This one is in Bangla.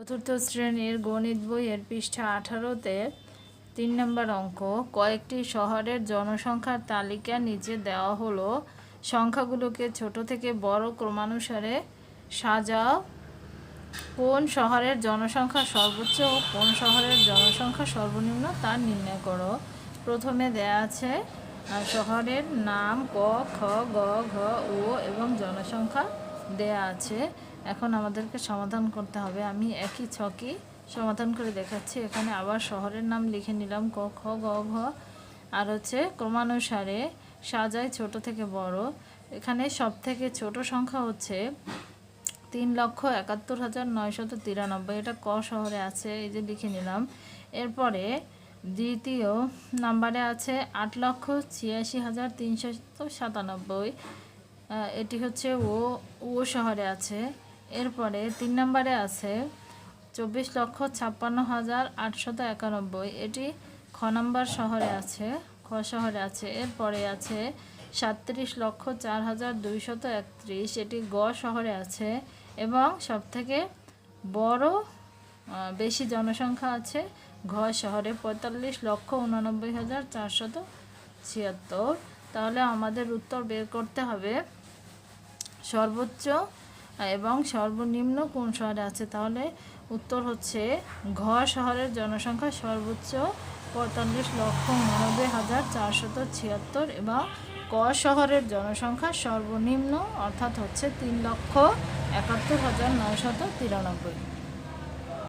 চতুর্থ শ্রেণীর গণিত বইয়ের পৃষ্ঠা 18-তে 3 নম্বর অঙ্ক। কয়েকটি শহরের জনসংখ্যার তালিকা নিচে দেওয়া হলো। সংখ্যাগুলোকে ছোট থেকে বড় ক্রমানুসারে সাজাও। কোন শহরের জনসংখ্যা সর্বোচ্চ ও কোন শহরের জনসংখ্যা সর্বনিম্ন তা নির্ণয় করো। প্রথমে দেয়া আছে শহরের নাম, ক, খ, গ, ঘ, ও এবং জনসংখ্যা দেয়া আছে। এখন আমাদেরকে সমাধান করতে হবে। আমি একই ছকই সমাধান করে দেখাচ্ছি। এখানে আবার শহরের নাম লিখে নিলাম, ক, খ, গ, ঘ, আর ক্রমানুসারে সাজাই ছোট থেকে বড়। এখানে সব থেকে ছোট সংখ্যা হচ্ছে 3,71,993। এটা ক শহরে আছে, এই যে লিখে নিলাম। এরপরে দ্বিতীয় নাম্বারে আছে 8,86,397। এটি হচ্ছে ও শহরে আছে। এরপরে 3 নম্বরে আছে 24,56,891। এটি খ নম্বর শহরে আছে, খ শহরে আছে। এরপরে আছে 37,04,231। এটি গ শহরে আছে এবং সবথেকে বড় বেশি জনসংখ্যা আছে ঘ শহরে, 45,89,476। তাহলে আমাদের উত্তর বের করতে হবে সর্বোচ্চ এবং সর্বনিম্ন কোন শহরে আছে। তাহলে উত্তর হচ্ছে ঘ শহরের জনসংখ্যা সর্বোচ্চ 45,89,476 এবং ক শহরের জনসংখ্যা সর্বনিম্ন অর্থাৎ হচ্ছে 3,71,993।